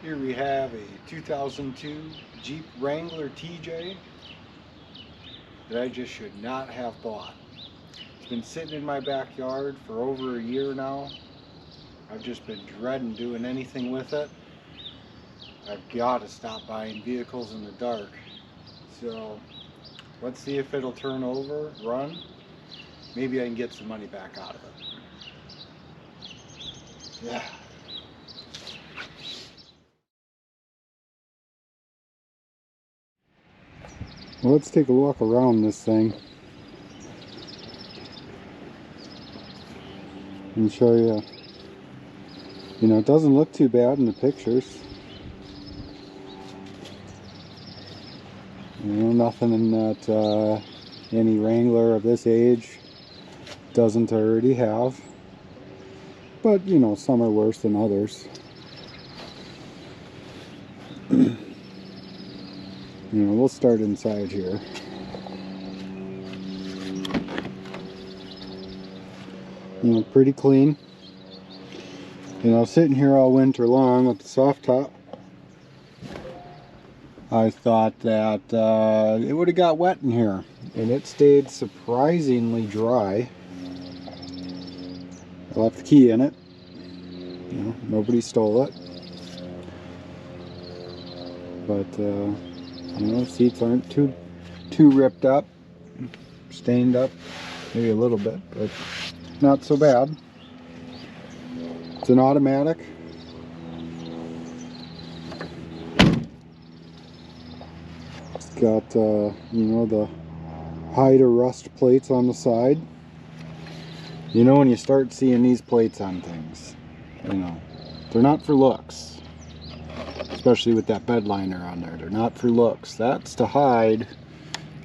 Here we have a 2002 Jeep Wrangler TJ that I just should not have bought. It's been sitting in my backyard for over a year now. I've just been dreading doing anything with it. I've got to stop buying vehicles in the dark. So let's see if it'll turn over, run. Maybe I can get some money back out of it. Yeah. Well, let's take a walk around this thing and show you. You know, it doesn't look too bad in the pictures. You know, nothing in that any Wrangler of this age doesn't already have. But, you know, some are worse than others. You know, we'll start inside here. You know, pretty clean. You know, sitting here all winter long with the soft top, I thought that it would have got wet in here, and it stayed surprisingly dry. I left the key in it. You know, nobody stole it. But you know, seats aren't too ripped up, stained up, maybe a little bit, but not so bad. It's an automatic. It's got you know, the hide or rust plates on the side. You know, when you start seeing these plates on things, you know, they're not for looks. Especially with that bed liner on there. They're not for looks. That's to hide.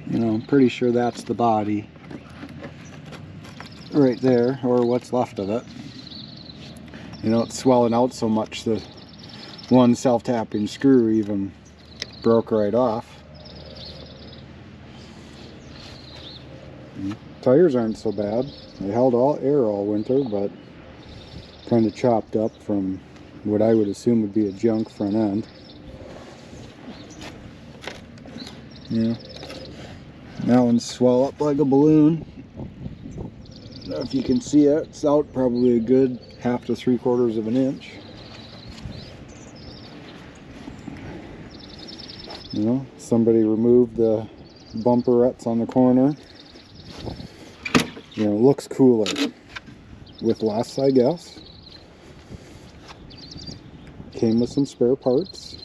You know, I'm pretty sure that's the body right there, or what's left of it. You know, it's swelling out so much that one self-tapping screw even broke right off. Tires aren't so bad. They held all air all winter, but kind of chopped up from what I would assume would be a junk front end. Yeah. That one's swell up like a balloon. I don't know if you can see it. It's out probably a good 1/2 to 3/4 of an inch. You know, somebody removed the bumperettes on the corner. You know, it looks cooler with less, I guess. Came with some spare parts.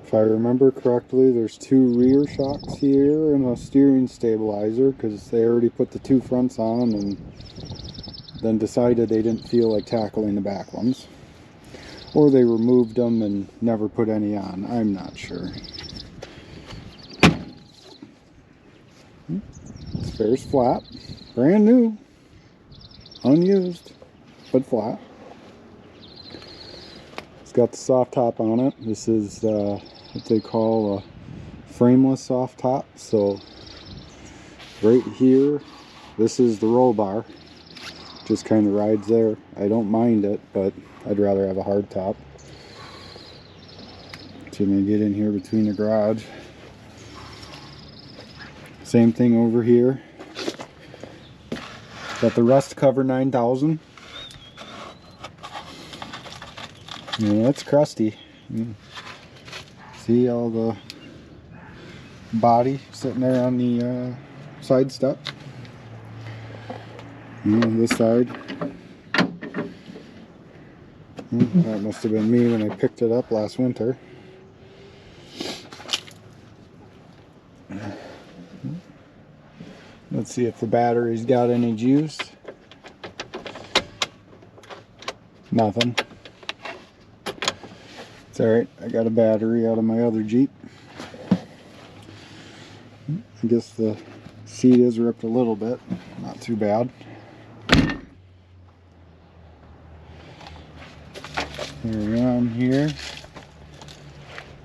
If I remember correctly, there's 2 rear shocks here and a steering stabilizer, because they already put the 2 fronts on and then decided they didn't feel like tackling the back ones. Or they removed them and never put any on. I'm not sure. Spare's flat. Brand new. Unused, but flat. It's got the soft top on it. This is what they call a frameless soft top. So right here, this is the roll bar. Just kind of rides there. I don't mind it, but I'd rather have a hard top. So I'm gonna get in here between the garage. Same thing over here. Got the rust cover 9000. Yeah, that's crusty. See all the body sitting there on the side step. This side. That must have been me when I picked it up last winter. Let's see if the battery's got any juice. Nothing. It's alright, I got a battery out of my other Jeep. I guess the seat is ripped a little bit, not too bad. Around here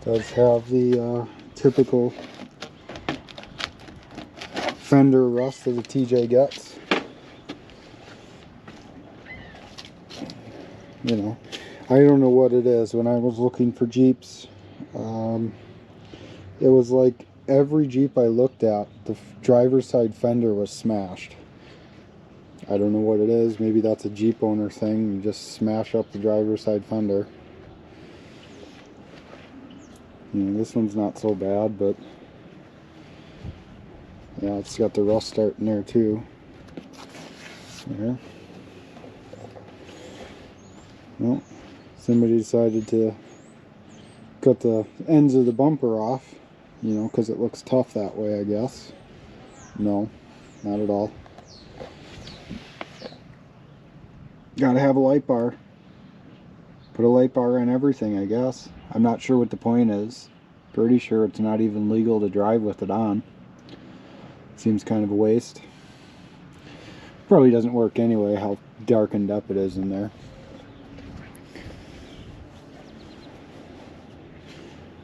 does have the typical fender rust that the TJ gets. You know, I don't know what it is. When I was looking for Jeeps, it was like every Jeep I looked at, the driver's side fender was smashed. I don't know what it is. Maybe that's a Jeep owner thing. You just smash up the driver's side fender. You know, this one's not so bad, but yeah, it's got the rust starting there too. There. Well, somebody decided to cut the ends of the bumper off, you know, because it looks tough that way, I guess. No, not at all. Gotta have a light bar. Put a light bar on everything, I guess. I'm not sure what the point is. Pretty sure it's not even legal to drive with it on. Seems kind of a waste. Probably doesn't work anyway, how darkened up it is in there.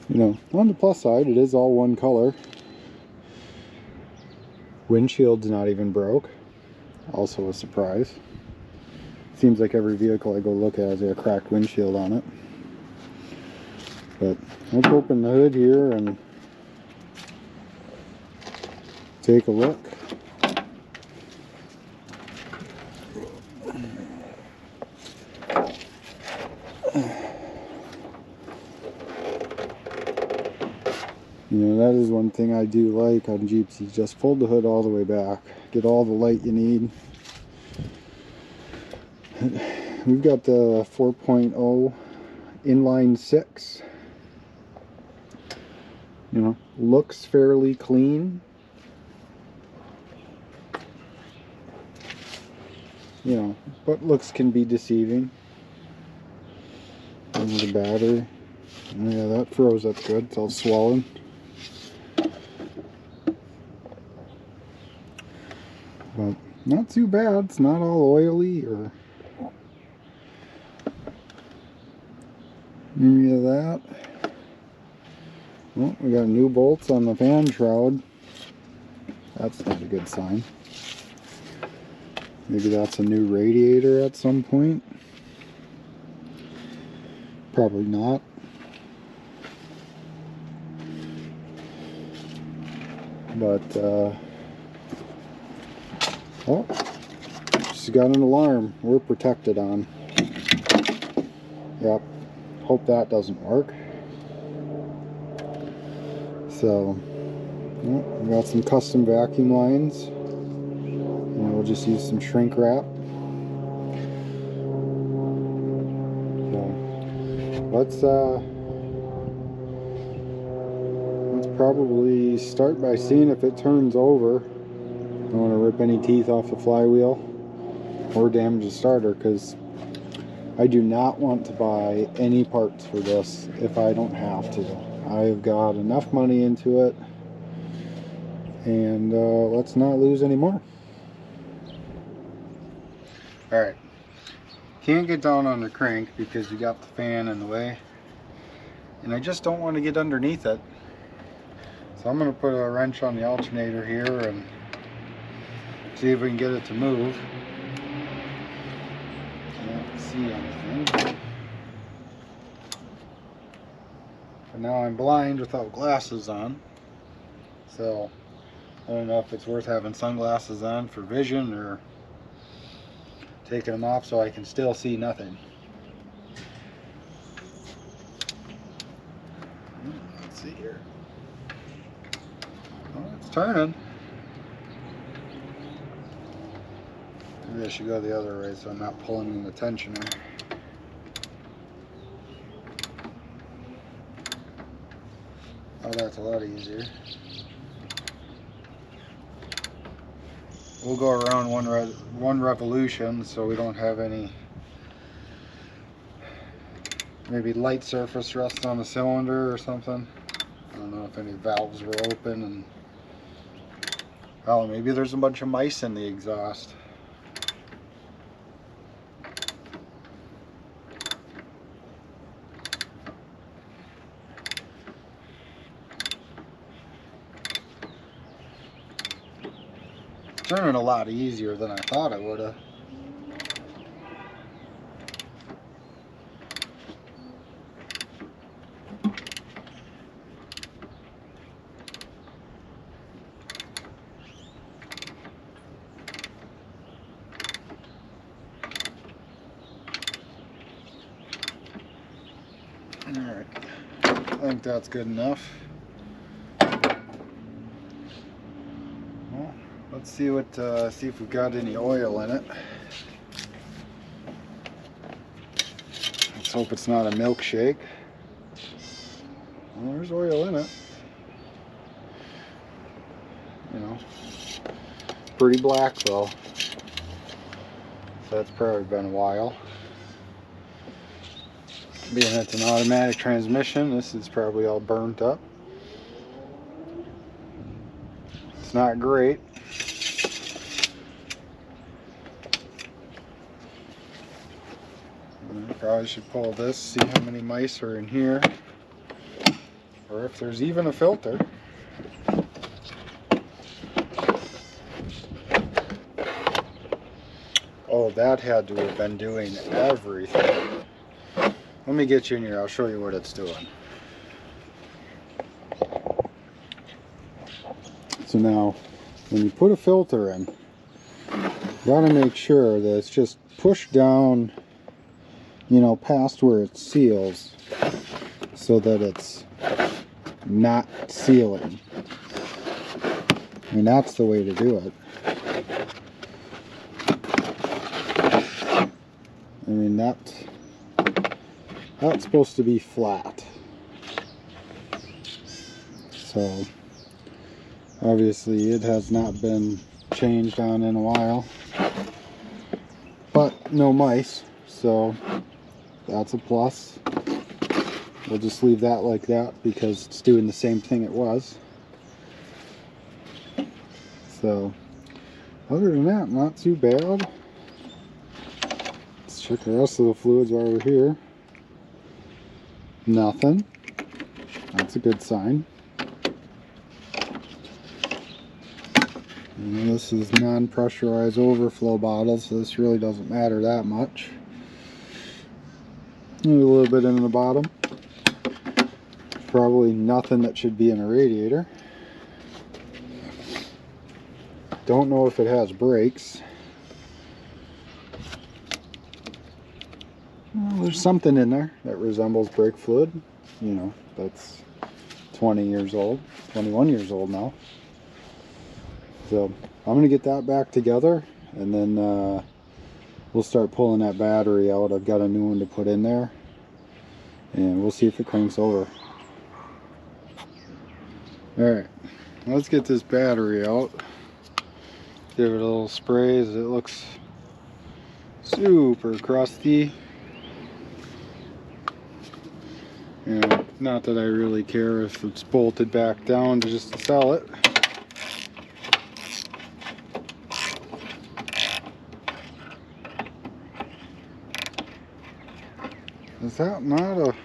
You know, on the plus side, it is all one color. Windshield's not even broke. Also a surprise. Seems like every vehicle I go look at has a cracked windshield on it. But let's open the hood here and take a look. You know, that is one thing I do like on Jeeps. You just fold the hood all the way back. Get all the light you need. We've got the 4.0 inline 6. You know, looks fairly clean. You know, but looks can be deceiving. There's the battery. Oh, yeah, that froze up good. It's all swollen. But not too bad. It's not all oily or any of that. Well, we got new bolts on the fan shroud. That's not a good sign. Maybe that's a new radiator at some point. Probably not. But, oh, she's got an alarm. We're protected on. Yep. Hope that doesn't work. So, well, we got some custom vacuum lines. And we'll just use some shrink wrap. So, let's probably start by seeing if it turns over. Don't want to rip any teeth off the flywheel or damage the starter, because I do not want to buy any parts for this if I don't have to. I've got enough money into it, and let's not lose any more. Alright, can't get down on the crank because you got the fan in the way, and I just don't want to get underneath it. So I'm going to put a wrench on the alternator here and see if we can get it to move. Can't see anything. But now I'm blind without glasses on. So I don't know if it's worth having sunglasses on for vision or taking them off so I can still see nothing. Let's see here. Oh, it's turning. Maybe I should go the other way so I'm not pulling in the tensioner. Oh, that's a lot easier. We'll go around one revolution so we don't have any maybe light surface rust on the cylinder or something. I don't know if any valves were open, and oh, maybe there's a bunch of mice in the exhaust. Turning a lot easier than I thought it would have. think that's good enough. Well, let's see what see if we've got any oil in it. Let's hope it's not a milkshake. Well, there's oil in it. You know, pretty black though. So that's probably been a while. Being it's an automatic transmission, this is probably all burnt up. It's not great. I probably should pull this, see how many mice are in here, or if there's even a filter. Oh, that had to have been doing everything. Let me get you in here, I'll show you what it's doing. So now, when you put a filter in, you gotta make sure that it's just pushed down, you know, past where it seals, so that it's not sealing. I mean, that's the way to do it. I mean, that's supposed to be flat. So obviously it has not been changed on in a while, but no mice, so that's a plus. We'll just leave that like that because it's doing the same thing it was. So other than that, not too bad. Let's check the rest of the fluids while we're here. Nothing. That's a good sign. And this is non-pressurized overflow bottle, so this really doesn't matter that much. A little bit in the bottom. Probably nothing that should be in a radiator. Don't know if it has brakes. Well, there's something in there that resembles brake fluid. You know, that's 20 years old, 21 years old now. So I'm going to get that back together, and then we'll start pulling that battery out. I've got a new one to put in there, and we'll see if it cranks over. Alright, let's get this battery out. Give it a little spray as it looks super crusty. You know, not that I really care if it's bolted back down to just sell it. Is that not a...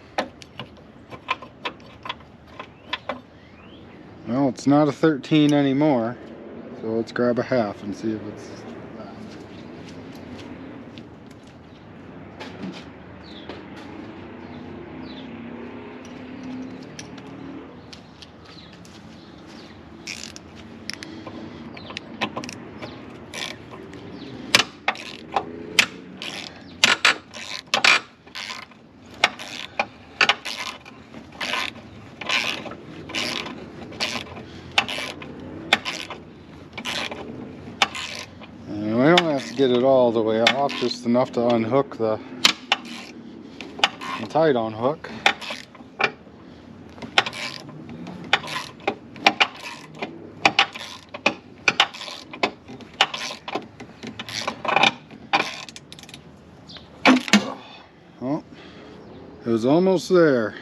Well, it's not a 13 anymore. So let's grab a half and see if it's that. And we don't have to get it all the way off, just enough to unhook the tie-down hook. Oh, it was almost there,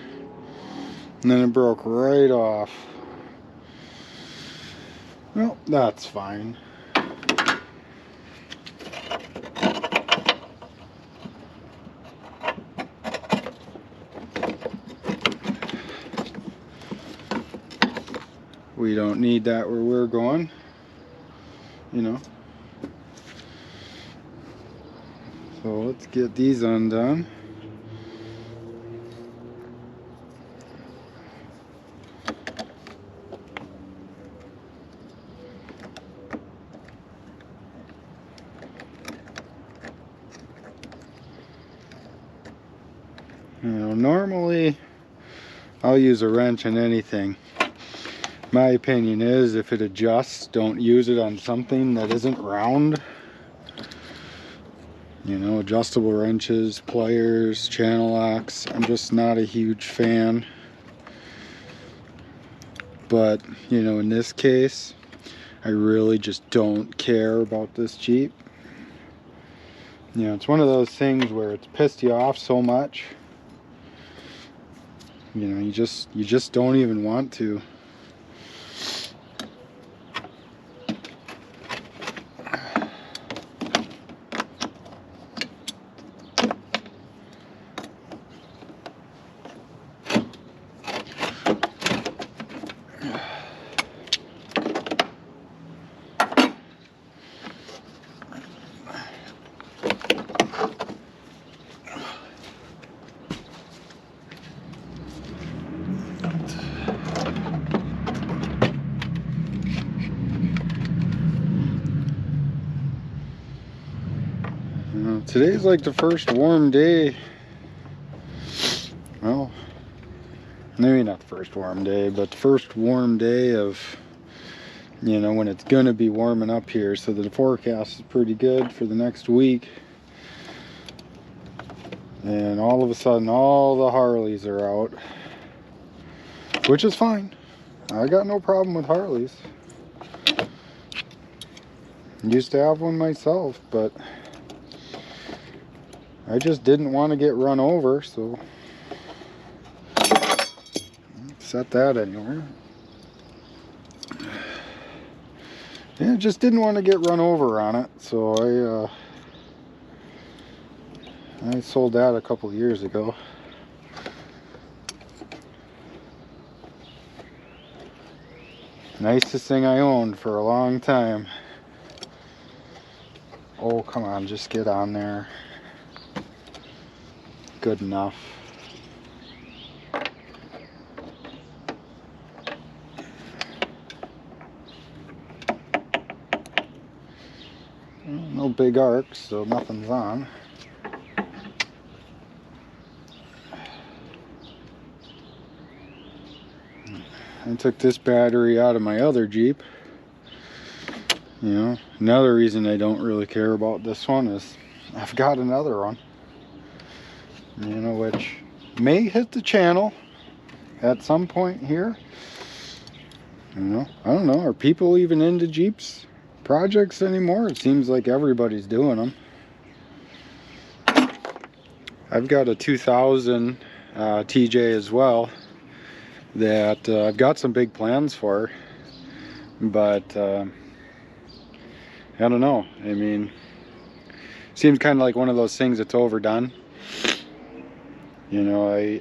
and then it broke right off. Well, that's fine. We don't need that where we're going, you know. So let's get these undone. You know, normally I'll use a wrench in anything. My opinion is if it adjusts, don't use it on something that isn't round. You know, adjustable wrenches, pliers, channel locks, I'm just not a huge fan. But, you know, in this case, I really just don't care about this Jeep. You know, it's one of those things where it's pissed you off so much. You know, you just don't even want to. Today's like the first warm day. Well, maybe not the first warm day, but the first warm day of, you know, when it's gonna be warming up here. So the forecast is pretty good for the next week. And all of a sudden, all the Harleys are out, which is fine. I got no problem with Harleys. Used to have one myself, but I just didn't want to get run over, so set that anywhere. Yeah, just didn't want to get run over on it, so I sold that a couple years ago. Nicest thing I owned for a long time. Oh, come on, just get on there. Good enough. No big arcs, so nothing's on. I took this battery out of my other Jeep. You know, another reason I don't really care about this one is I've got another one, you know, which may hit the channel at some point here. You know, I don't know, are people even into Jeeps projects anymore? It seems like everybody's doing them. I've got a 2000 TJ as well that I've got some big plans for, but I don't know. I mean, seems kind of like one of those things that's overdone. You know, I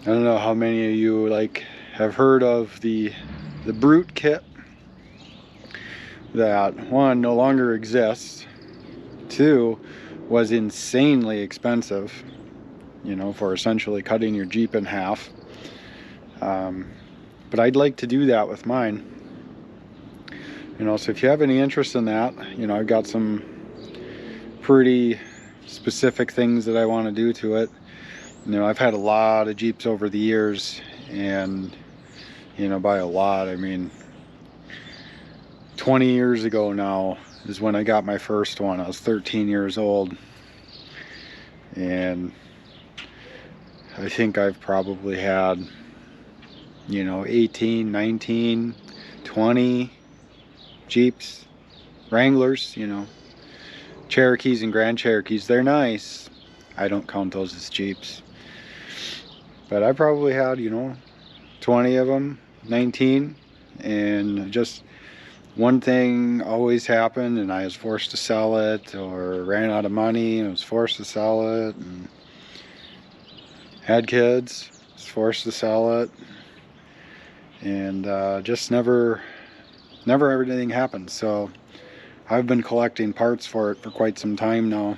don't know how many of you like have heard of the Brute kit that, one, no longer exists, two, was insanely expensive, you know, for essentially cutting your Jeep in half. But I'd like to do that with mine. You know, so if you have any interest in that, you know, I've got some pretty specific things that I want to do to it. You know, I've had a lot of Jeeps over the years, and, you know, by a lot, I mean 20 years ago now is when I got my first one. I was 13 years old, and I think I've probably had, you know, 18, 19, 20 Jeeps, Wranglers, you know, Cherokees and Grand Cherokees. They're nice. I don't count those as Jeeps. But I probably had, you know, 20 of them, 19, and just one thing always happened, and I was forced to sell it, or ran out of money and was forced to sell it, and had kids, was forced to sell it, and just never everything happened. So I've been collecting parts for it for quite some time now,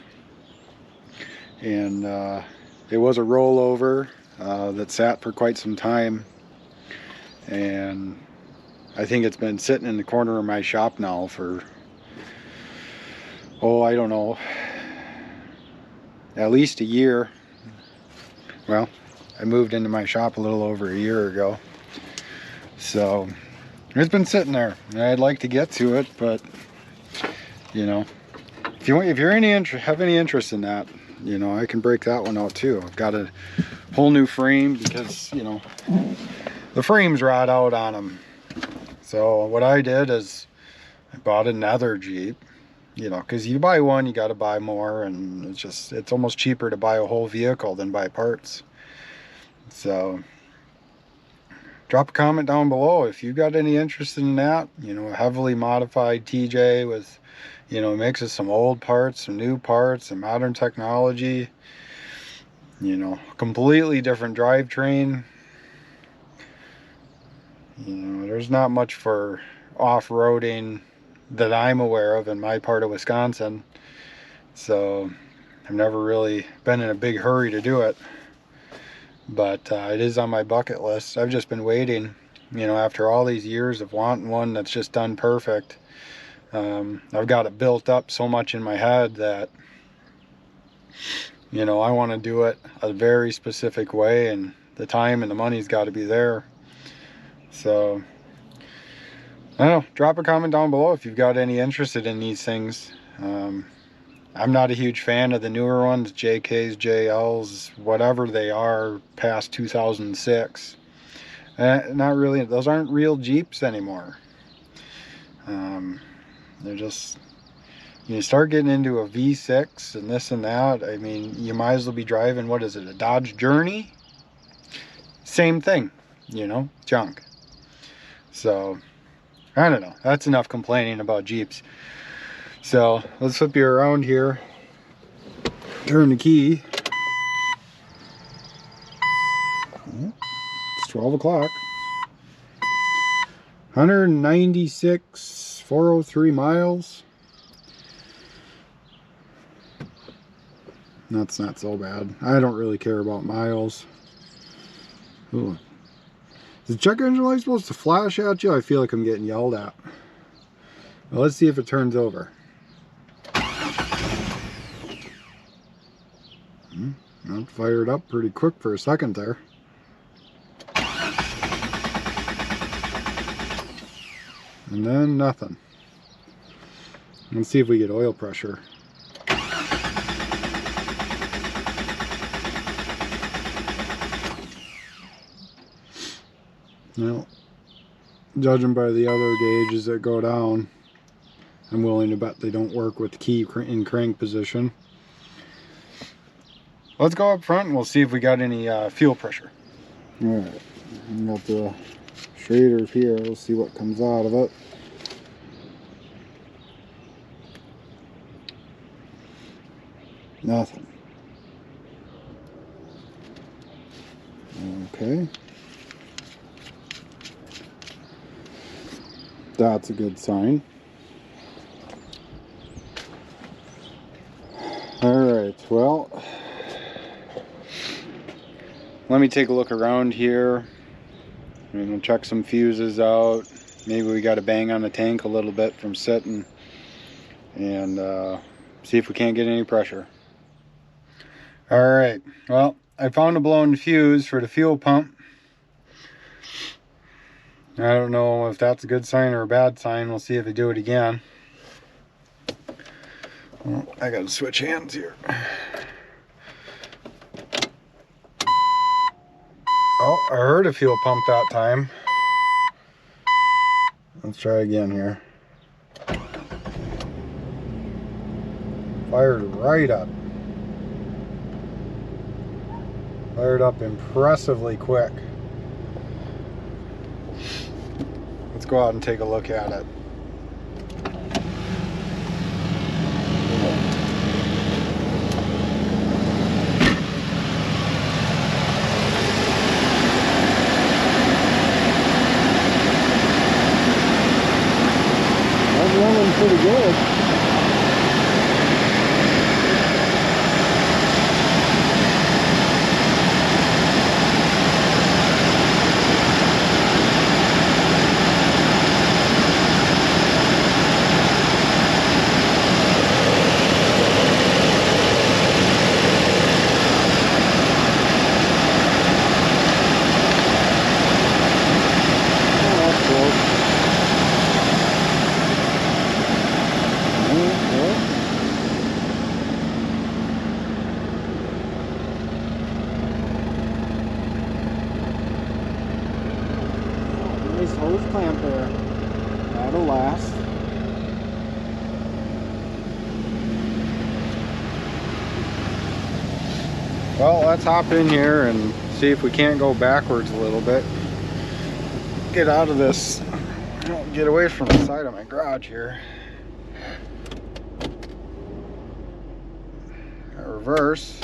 and it was a rollover that sat for quite some time, and I think it's been sitting in the corner of my shop now for, oh, I don't know, at least a year. Well, I moved into my shop a little over a year ago. So it's been sitting there, and I'd like to get to it, but you know, if you're have any interest in that, you know, I can break that one out too. I've got a whole new frame because, you know, the frames rot out on them. So what I did is I bought another Jeep, you know, because you buy one, you got to buy more, and it's almost cheaper to buy a whole vehicle than buy parts. So drop a comment down below if you got any interest in that. You know, a heavily modified TJ with, you know, mix of some old parts, some new parts, some modern technology, you know, completely different drivetrain. You know, there's not much for off-roading that I'm aware of in my part of Wisconsin, so I've never really been in a big hurry to do it, but it is on my bucket list. I've just been waiting, you know, after all these years of wanting one that's just done perfect. I've got it built up so much in my head that, you know, I want to do it a very specific way, and the time and the money's got to be there. So I don't know, drop a comment down below if you've got any interested in these things. I'm not a huge fan of the newer ones, JKs, JLs, whatever they are, past 2006. Not really, those aren't real Jeeps anymore. They're just, you start getting into a V6 and this and that, I mean, you might as well be driving, what is it, a Dodge Journey? Same thing, you know, junk. So, I don't know, that's enough complaining about Jeeps. So, let's flip you around here, turn the key. It's 12 o'clock. 196,403 miles. That's not so bad. I don't really care about miles. Ooh. Is the check engine light supposed to flash at you? I feel like I'm getting yelled at. Well, let's see if it turns over. That fired up pretty quick for a second there. And then nothing. Let's see if we get oil pressure. Well, judging by the other gauges that go down, I'm willing to bet they don't work with the key in crank position. Let's go up front and we'll see if we got any fuel pressure. Alright, we got the Schrader here. We'll see what comes out of it. Nothing. Okay. That's a good sign. Alright, well, let me take a look around here. I'm going to check some fuses out. Maybe we got to bang on the tank a little bit from sitting, and see if we can't get any pressure. Alright, well, I found a blown fuse for the fuel pump. I don't know if that's a good sign or a bad sign. We'll see if I do it again. Well, I gotta switch hands here. Oh, I heard a fuel pump that time. Let's try again here. Fired right up. Fired up impressively quick. Let's go out and take a look at it. That's running pretty good. Well, let's hop in here and see if we can't go backwards a little bit. Get out of this, get away from the side of my garage here. Reverse.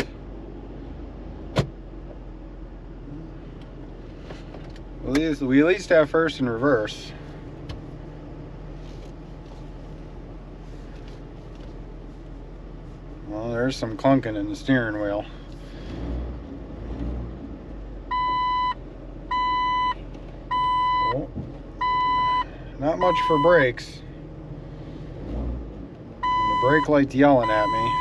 We at least have first and reverse. Well, there's some clunking in the steering wheel. Oh, not much for brakes. The brake light's yelling at me.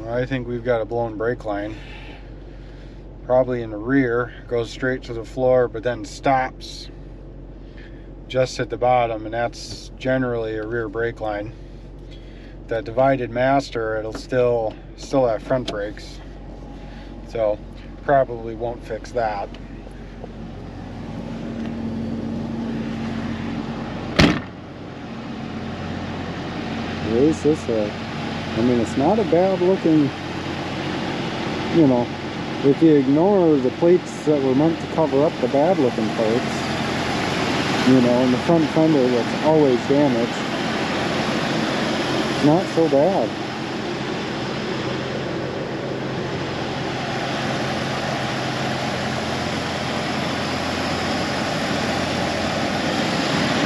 I think we've got a blown brake line. Probably in the rear, goes straight to the floor, but then stops just at the bottom, and that's generally a rear brake line. That divided master, it'll still have front brakes, so probably won't fix that. At least this way. I mean, it's not a bad looking, you know, if you ignore the plates that were meant to cover up the bad looking parts, you know, and the front fender that's always damaged, it's not so bad.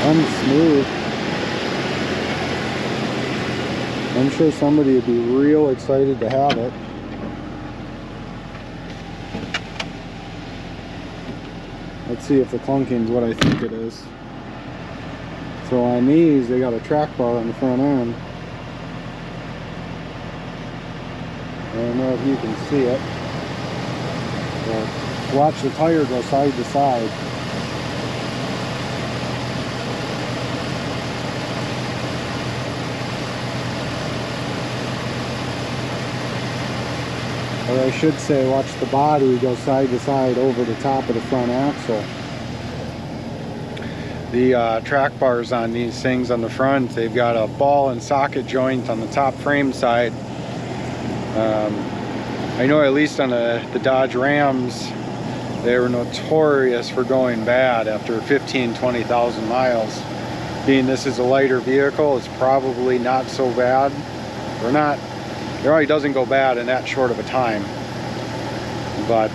Runs smooth. I'm sure somebody would be real excited to have it. Let's see if the clunking's what I think it is. So on these, they got a track bar on the front end. I don't know if you can see it. But watch the tire go side to side. Or I should say, watch the body go side to side over the top of the front axle. The track bars on these things on the front, they've got a ball and socket joint on the top frame side. I know at least on the Dodge Rams, they were notorious for going bad after 15-20,000 miles. Being this is a lighter vehicle, it's probably not so bad. Or not. It really doesn't go bad in that short of a time, but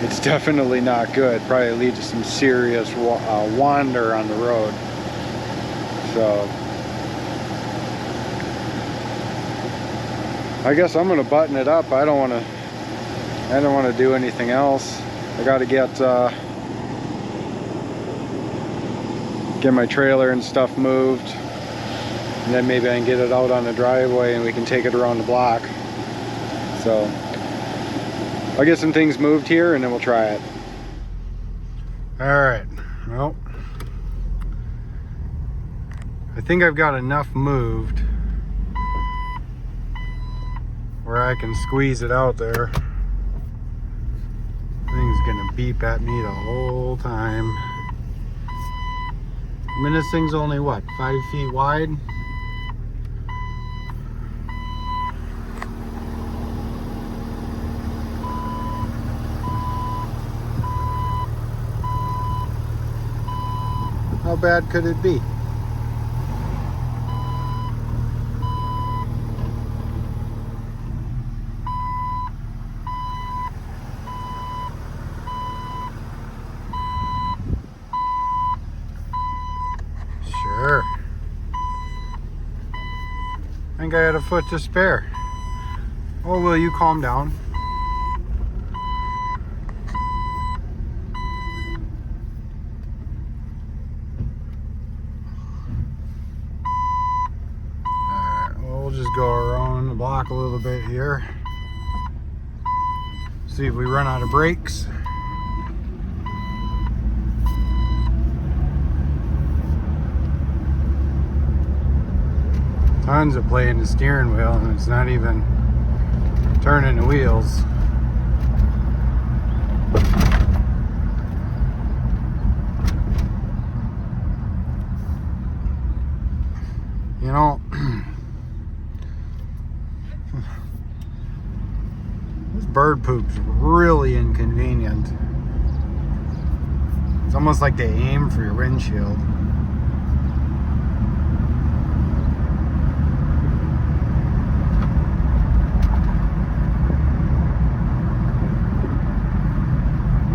it's definitely not good. Probably leads to some serious wander on the road. So I guess I'm gonna button it up. I don't want to do anything else. I got to get my trailer and stuff moved. And then maybe I can get it out on the driveway and we can take it around the block. So I'll get some things moved here and then we'll try it. Alright, well, I think I've got enough moved where I can squeeze it out there. Thing's gonna beep at me the whole time. I mean, this thing's only what, 5 feet wide? How bad could it be? Sure. I think I had a foot to spare. Oh, will you calm down? Just go around the block a little bit here. See if we run out of brakes. Tons of play in the steering wheel and it's not even turning the wheels. You know, this bird poop's really inconvenient. It's almost like they aim for your windshield.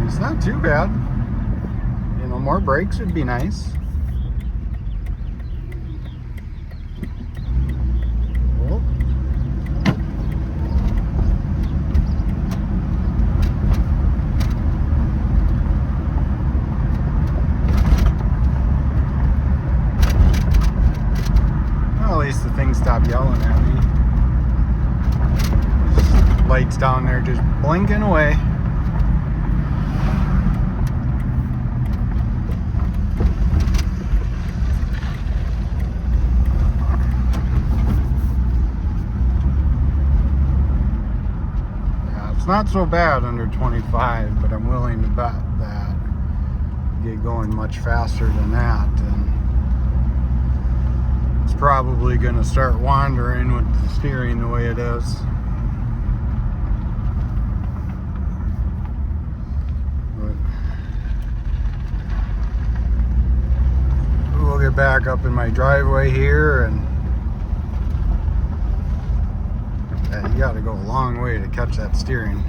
It's not too bad. You know, more brakes would be nice. Oh. Well, at least the thing stopped yelling at me. Lights down there just blinking away. Not so bad under 25, but I'm willing to bet that you get going much faster than that, and it's probably going to start wandering with the steering the way it is. But we'll get back up in my driveway here, and you got to go a long way to catch that steering.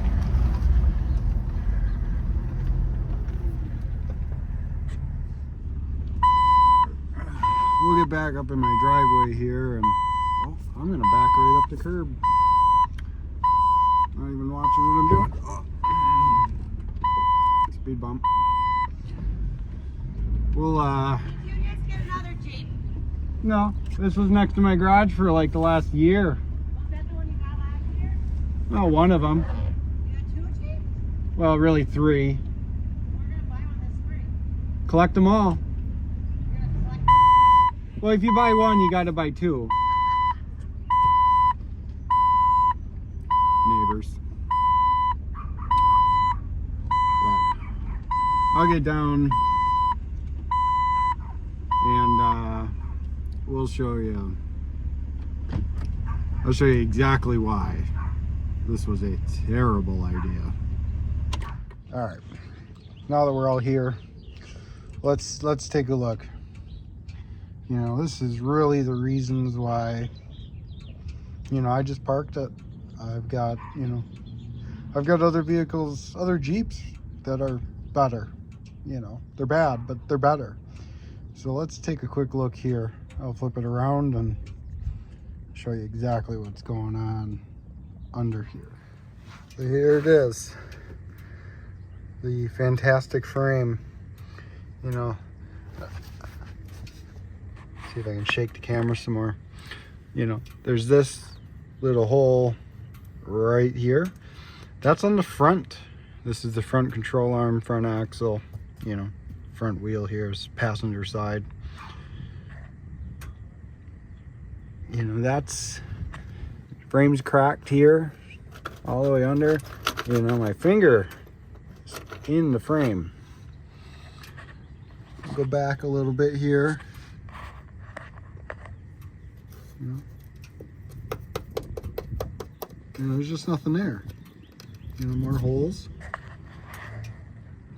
We'll get back up in my driveway here, and oh, I'm gonna back right up the curb. Not even watching what I'm doing. Oh. Speed bump. We'll Did you just get another Jeep? no, this was next to my garage for like the last year. Was that the one you got last year? No, one of them. You got 2 Jeeps? Well, really 3. We're gonna buy one this spring. Collect them all. You're gonna collect Well, if you buy one, you gotta buy 2. Neighbors. But I'll get down and we'll show you. I'll show you exactly why this was a terrible idea. All right, now that we're all here, let's take a look. You know, this is really the reasons why, you know, I just parked it. I've got other vehicles, other Jeeps that are better. You know, they're bad, but they're better. So let's take a quick look here. I'll flip it around and show you exactly what's going on under here. So here it is. The fantastic frame. You know, see if I can shake the camera some more. You know, there's this little hole right here. That's on the front. This is the front control arm, front axle. You know, front wheel here is passenger side. You know, that's frame's cracked here all the way under. You know, my finger is in the frame. Go back a little bit here. You know, there's just nothing there. You know, more holes.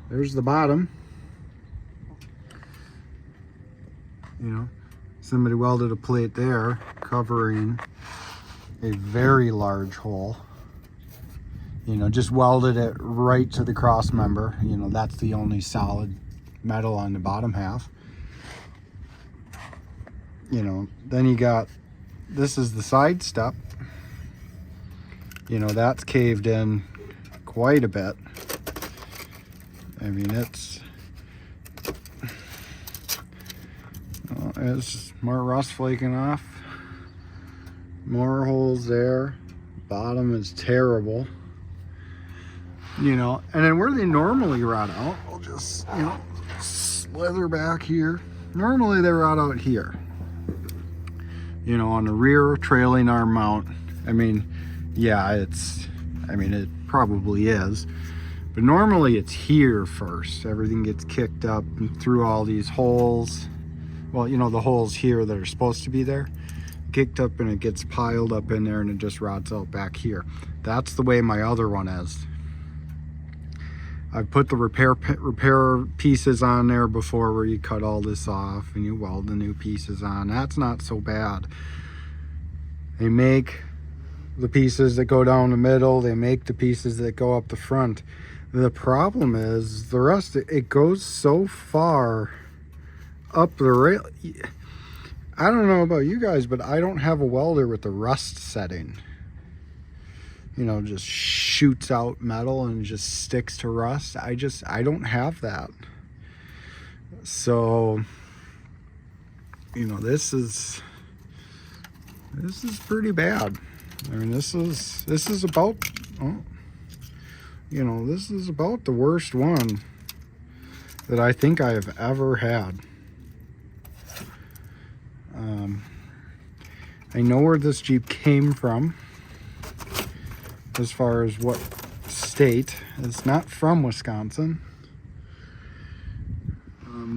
There's the bottom. You know, somebody welded a plate there covering a very large hole. You know, just welded it right to the cross member. You know, that's the only solid metal on the bottom half. You know, then you got, this is the side step. You know, that's caved in quite a bit. I mean, it's more rust flaking off. More holes there. Bottom is terrible. You know, and then where they normally rot out, we'll just, you know, slither back here. Normally they rot out here. You know, on the rear trailing arm mount. I mean, yeah, it probably is. But normally it's here first. Everything gets kicked up and through all these holes. well, you know, the holes here that are supposed to be there, kicked up, and it gets piled up in there and it just rots out back here. That's the way my other one is. I've put the repair pieces on there before, where you cut all this off and you weld the new pieces on. That's not so bad. They make the pieces that go down the middle, they make the pieces that go up the front. The problem is the rust, it goes so far up the rail. I don't know about you guys, but I don't have a welder with the rust setting. You know, just shoots out metal and just sticks to rust. I don't have that. So, you know, this is pretty bad. I mean, this is about, oh, you know, this is about the worst one that I think I have ever had. I know where this Jeep came from, as far as what state. It's not from Wisconsin.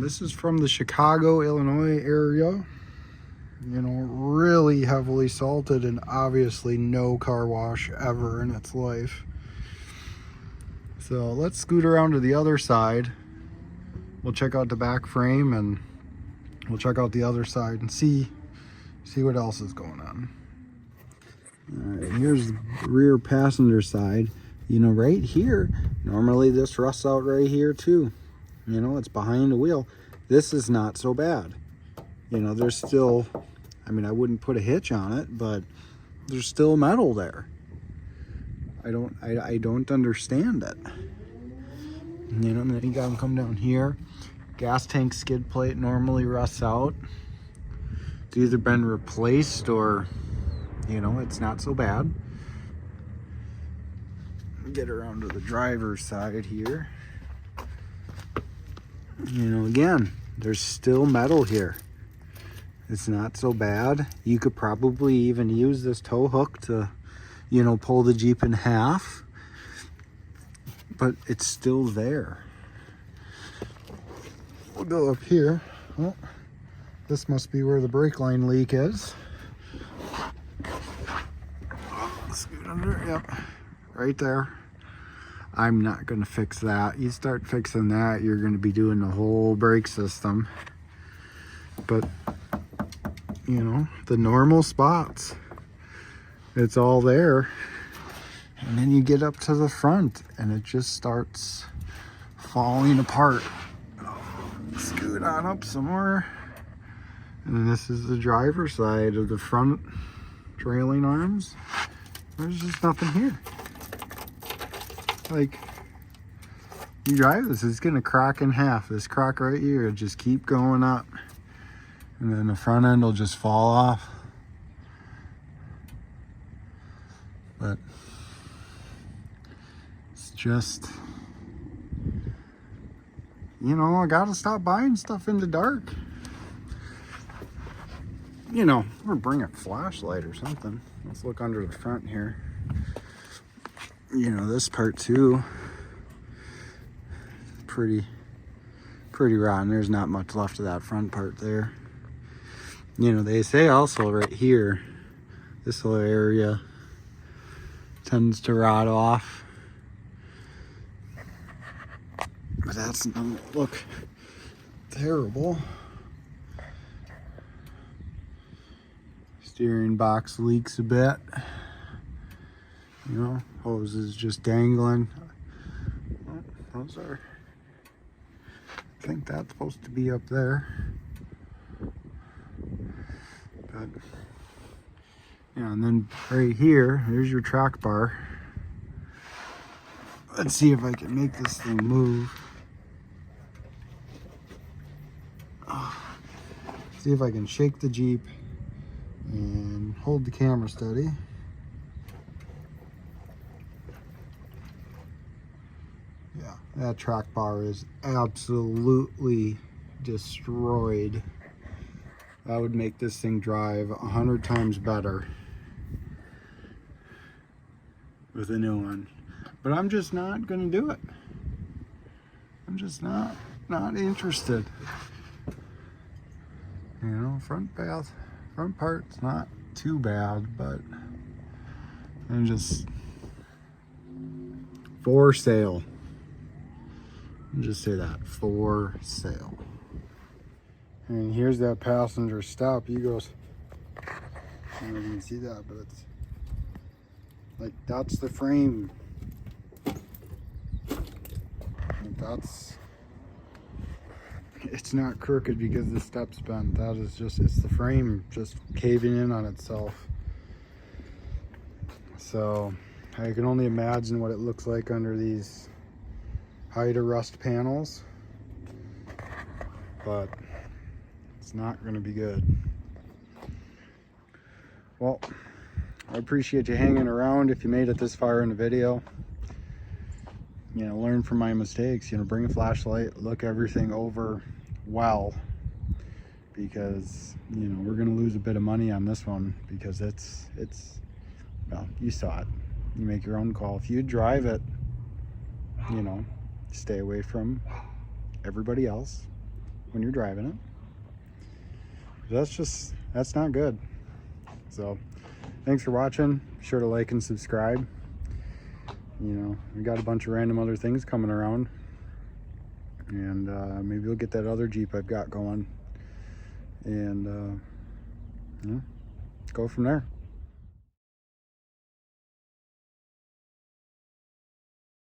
This is from the Chicago, Illinois area. You know, really heavily salted, and obviously no car wash ever in its life. So let's scoot around to the other side. We'll check out the back frame, and we'll check out the other side and see what else is going on. All right, here's the rear passenger side. You know, right here, normally this rusts out right here too. You know, it's behind the wheel. This is not so bad. You know, there's still, I mean, I wouldn't put a hitch on it, but there's still metal there. I don't understand it. You know, and then you got them come down here. Gas tank skid plate normally rusts out. It's either been replaced or, you know, it's not so bad. Get around to the driver's side here. You know, again, there's still metal here. It's not so bad. You could probably even use this tow hook to, you know, pull the Jeep in half, but it's still there. We'll go up here. Oh, this must be where the brake line leak is. Scoot under, yep, right there. I'm not gonna fix that. You start fixing that, you're gonna be doing the whole brake system. But, you know, the normal spots, it's all there. And then you get up to the front and it just starts falling apart. Scoot on up some more. And this is the driver's side of the front trailing arms. There's just nothing here. Like, you drive this, it's gonna crack in half. This crack right here, just keep going up. And then the front end will just fall off. But it's just, you know, I gotta stop buying stuff in the dark. You know, or bring a flashlight or something. Let's look under the front here. You know, this part too, pretty rotten. There's not much left of that front part there. You know, they say also right here, this whole area tends to rot off. But that's not look terrible. Steering box leaks a bit. You know, hose is just dangling. Oh, those are, I think that's supposed to be up there. But, yeah, and then right here, there's your track bar. Let's see if I can make this thing move. See if I can shake the Jeep and hold the camera steady. Yeah, that track bar is absolutely destroyed. That would make this thing drive 100 times better with a new one. But I'm just not gonna do it. I'm just not interested. You know, front part's not too bad, but and just for sale. Just say that, for sale. And here's that passenger stop. He goes, I don't know if you can see that, but it's like, that's the frame. Like, that's, it's not crooked because the step's bent. That is just, it's the frame just caving in on itself. So I can only imagine what it looks like under these hide or rust panels, but it's not going to be good. Well, I appreciate you hanging around. If you made it this far in the video, you know, learn from my mistakes. You know, bring a flashlight, look everything over well, because you know we're going to lose a bit of money on this one, because it's well, you saw it. You make your own call. If you drive it, you know, stay away from everybody else when you're driving it. That's not good. So thanks for watching. Be sure to like and subscribe. You know, we got a bunch of random other things coming around, and maybe we'll get that other Jeep I've got going, and you know, go from there.